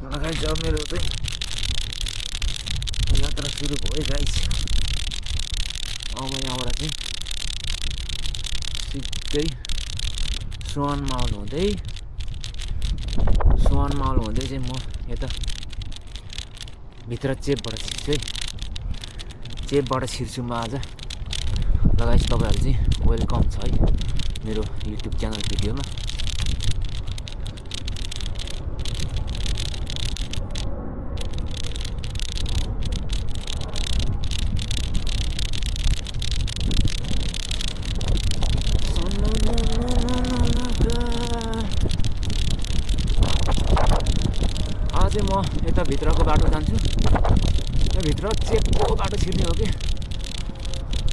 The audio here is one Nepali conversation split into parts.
गाइस अब मेरो चाहिँ यात्रा सुरु भयो गाइस। अब यहाँबाट चाहिँ सिधै स्वान माउल हुँदै चाहिँ म यता भित्र चेपबाट छिर्छु है। चेपबाट छिर्छु म आज। ल गाइस तपाईहरु चाहिँ वेलकम छ है मेरो युट्युब च्यानल भिडियोमा। आज म यता भित्रको बाटो जान्छु। यहाँ भित्र चेपको बाटो छिर्ने हो कि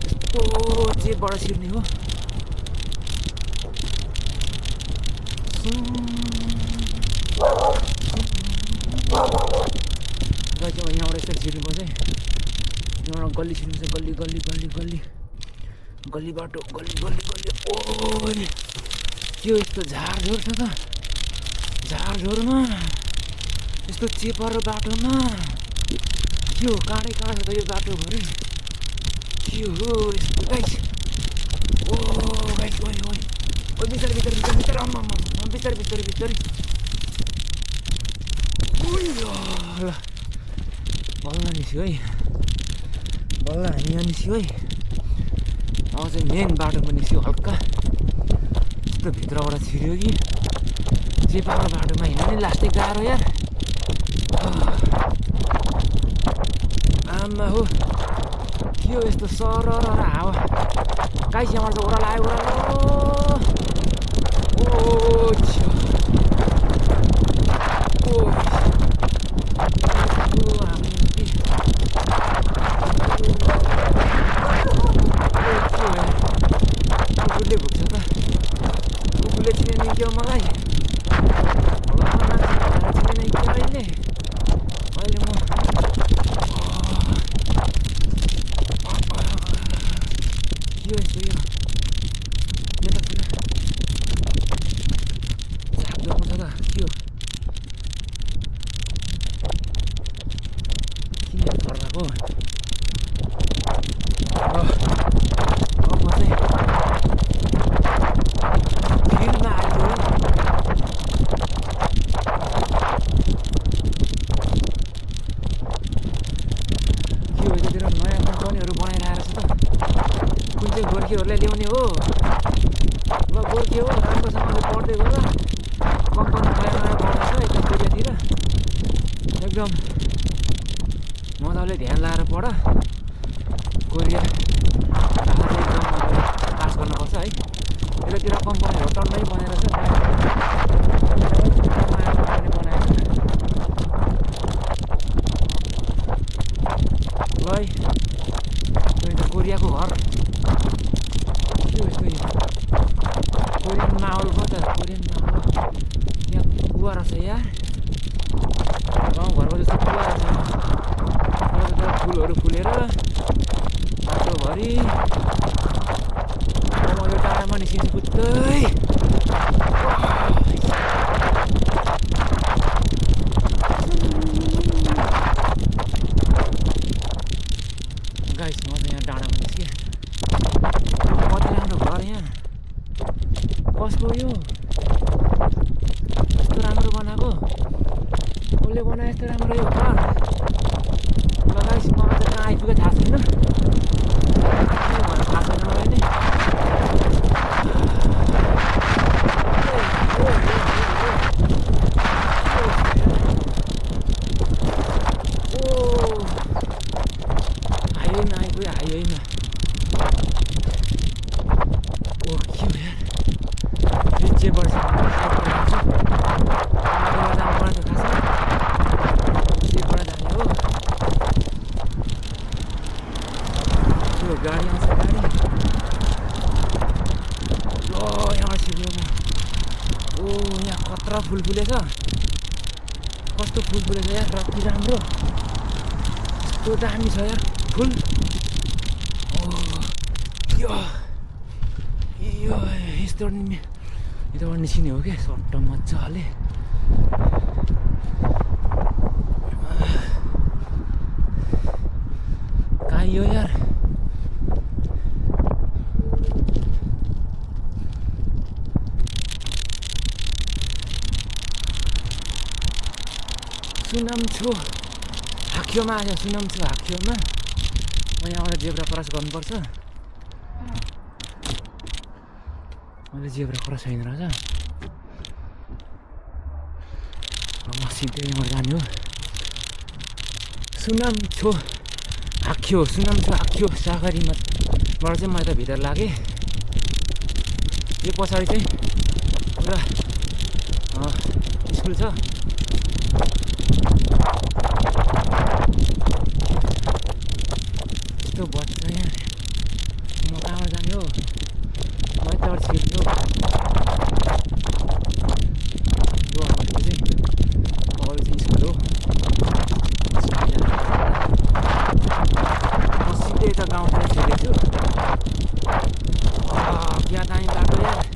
यस्तो चेपबाट छिर्ने हो। यहाँबाट यसरी छिर्नुपर्छ है। यहाँबाट गल्ली छिर्नुपर्छ। गल्ली गल्ली गल्ली गल्ली गल्ली बाटो गल्ली गल्ली गल्ली। ओ के यस्तो झारझोर छ त। झारझोरमा यस्तो चेपर बाटोमा के हो काँडै काँडा छ त यो बाटोभरि। के हो यस्तो गाइस। ओ गाइस ओइ ओइ ओइ बिस्तारै बिस्तारै बिस्तारै बिस्तारै आम्मा बिस्तारै बिस्तारै बिस्तारै। ओइ ल बल्ल निस्क्यो है। बल्ल हामी यहाँ निस्क्यो है। अब चाहिँ मेन बाटोमा निस्क्यो हल्का। यस्तो भित्रबाट छिर्यो कि चेपाको बाटोमा हिँड्नु नि लास्टै गाह्रो यार। आमा हो के हो यस्तो सरर हावा। गाइस यहाँबाट चाहिँ ओह्रालो आयो ओह्रालो। ओ छ्यो ओ कुकुरले भुक्छ त। कुकुरले चिने नि क्या मलाई। चिने नि क्या अहिले म के यस्तो यो यतातिर झापझोप छ त के हो। किन फर्काएको अब म चाहिँ फिल्डमा आएको हो। के हो यतातिर नयाँ कम्पनीहरू बनाइरहेको छ त। कुन चाहिँ गोर्खेहरूलाई ल्याउने हो। ल गोर्खे हो राम्रोसँगले पढ्दै गर। कम्पनी नयाँ नयाँ बनाउँछ यता कोरियातिर। एकदम मजाले ध्यान लाएर पढ। कोरिया भाषा चाहिँ एकदम मजाले पास गर्नुपर्छ है। यतातिर कम्पनीहरू टन्नै बनेर छ। नयाँ कम्पनी बनाएको छ। ल है यो त कोरियाको घर। के हो यस्तो यो कोरियन माहौल भयो त। कोरियन माहौल यहाँ कुवा रहेछ यार। गाउँघरको जस्तो कुवा रहेछ। फुलहरू फुलेर बाटोभरि। अब म यो टाढामा निस्किन्छु पुत्तै। गाइस म चाहिँ यहाँ डाँडामा निस्केँ। कति राम्रो घर यहाँ। कसको यो यस्तो राम्रो बनाएको। कसले बनायो यस्तो राम्रो यो घर। ल गाइस म अझ कहाँ आइपुग्यो थाहा छैन। के भन्नु थाहा छैन मलाई नै। हाइवेमा आइपुग्यो हाइवेमा। ओ के हो यार यो चेपबाट जानुपर्छ खासमा। चेपबाट जाने हो। त्यो गाडी आउँछ गाडी। ल यहाँबाट छिर्नु म। ओ यहाँ खतरा फुल फुलेछ। कस्तो फुल फुलेछ यार कति राम्रो। यस्तो दामी छ यार फुल। ओ यो यस्तो यताबाट निस्किने हो क्या सट्ट मजाले। सुनाम्छु हाकियोमा आयो सुनाम्छु हाकियोमा म यहाँबाट जेब्रा क्रस गर्नुपर्छ मैले जेब्रा क्रस छैन रहेछ म सिधै यहाँबाट जाने हो सुनाम्छु हाकियो सुनाम्छु हाकियो सागरीमाबाट चाहिँ म यता भित्र लागेँ यो पछाडि चाहिँ पुरा स्कुल छ यस्तो बच्चा यहाँ म कहाँबाट जाने हो म यताबाट छिर्छु यो अगाडिको चाहिँ स्कुल हो म सिधै यता गाउँतिर छिरेको छु क्या दामी बाटो यार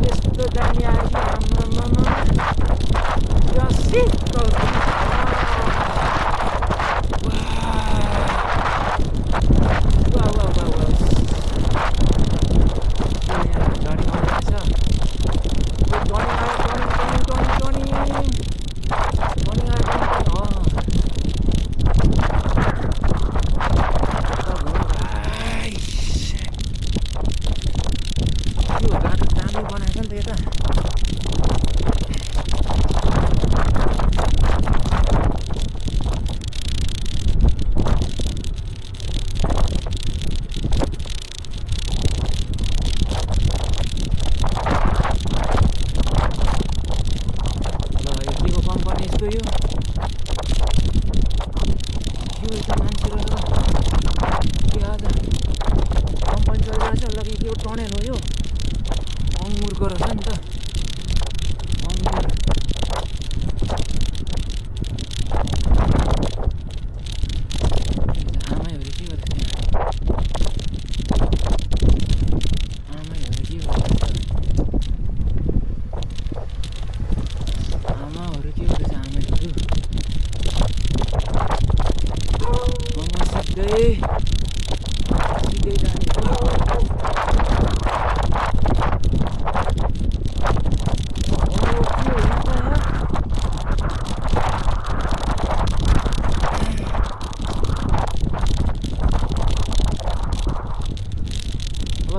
यस्तो दामी आयो कि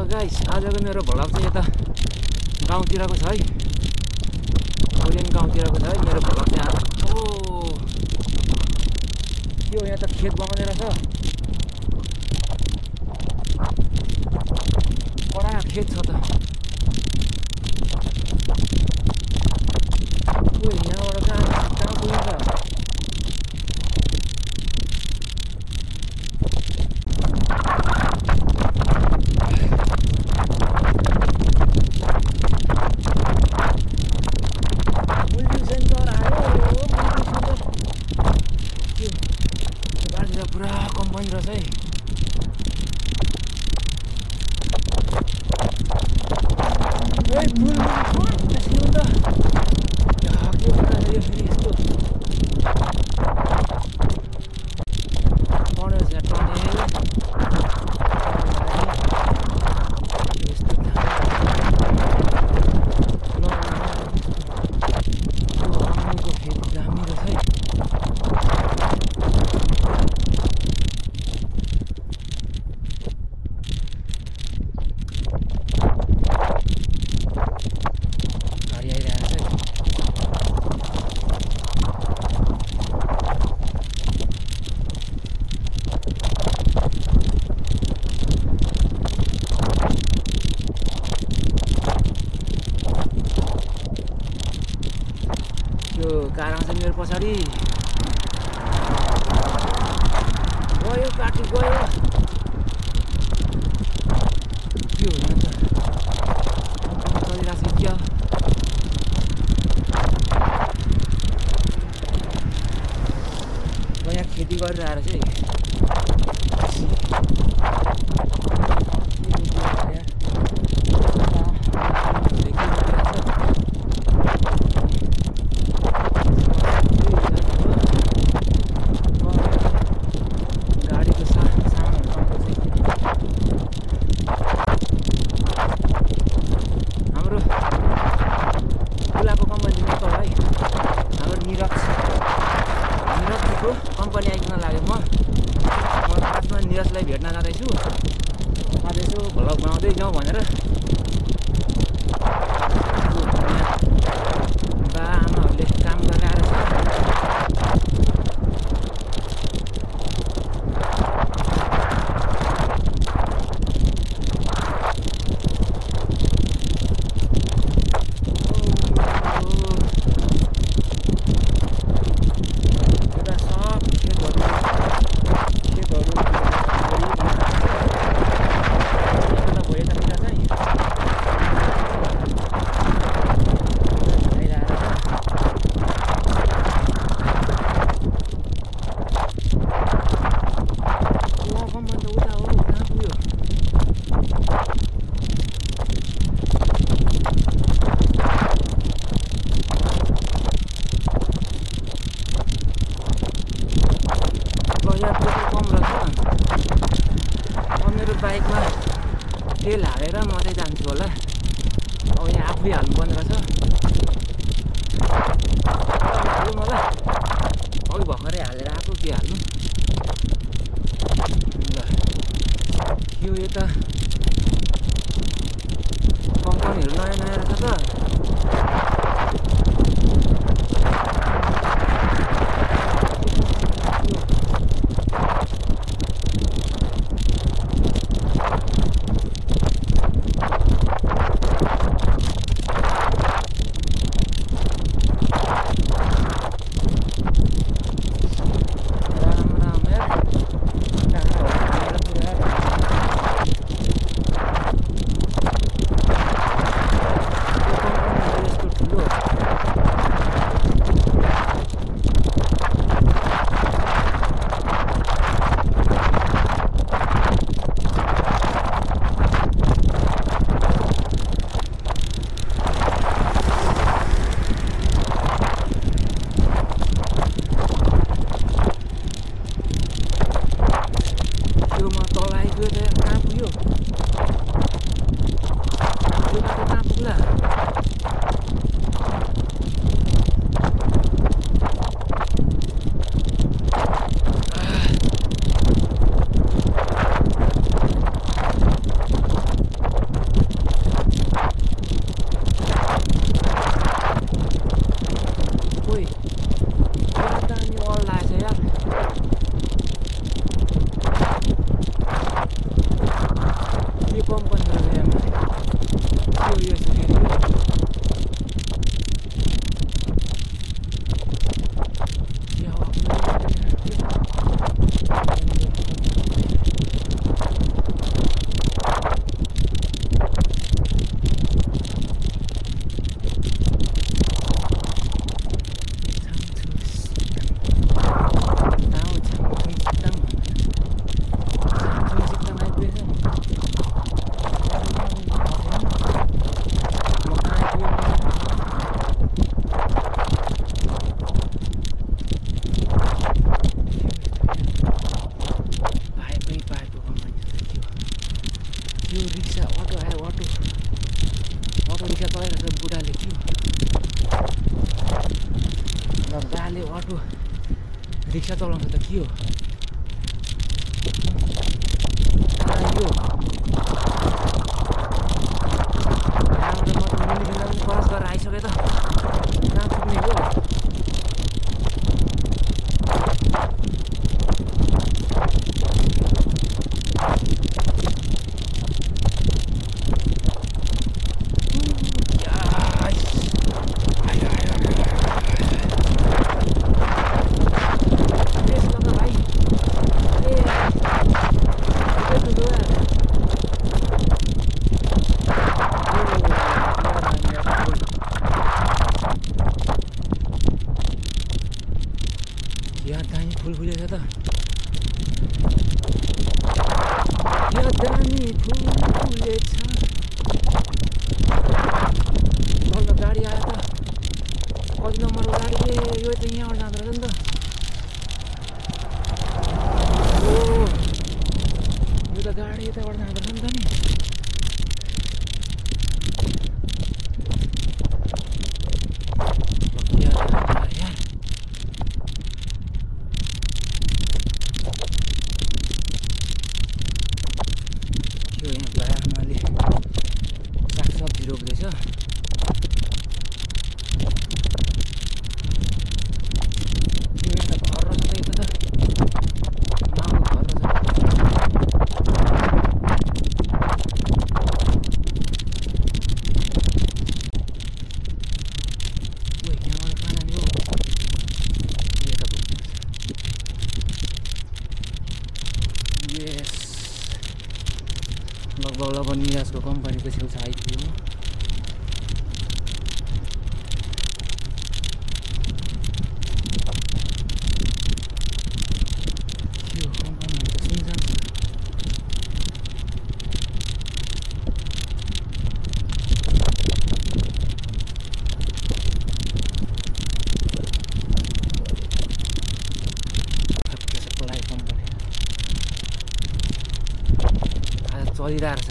गाइस आजको मेरो भ्लग चाहिँ यता गाउँतिरको छ है कोरियन गाउँतिरको छ है मेरो भ्लग चाहिँ आज यो यहाँ त खेत बनाउने रहेछ कडा खेत छ त यहाँबाट कहाँ पुगिन्छ पुरा कम्पनी रहेछ है कारङ छ मेरो पछाडि गयो काटी गयो के हो यहाँ त चलिरहेको छ क्या म यहाँ खेती गरेर आएर चाहिँ हिँड्दै जाउँ भनेर बा आमाहरूले काम लगाएर छ। बाइकमा तेल हालेर म चाहिँ जान्छु होला। अब यहाँ आफै हाल्नुपर्ने रहेछ। मलाई अघि भर्खरै हालेर आएको के हाल्नु। ल यो यता कम्पनीहरू नयाँ नयाँ रहेछ त। रिक्सा चलाउँछ त के हो यो क्रस गरेर आइसक्यो त कहाँ पुग्ने हो। रोक्दैछ। घर रहेछ त यता त माउको घर रहेछ। लगभग मिराजको कम्पनीको छेउछाउ आइपुग्यो। यो कम्पनी त सुनसान छ। सप्लाई कम्पनी आज चलिरहेको छ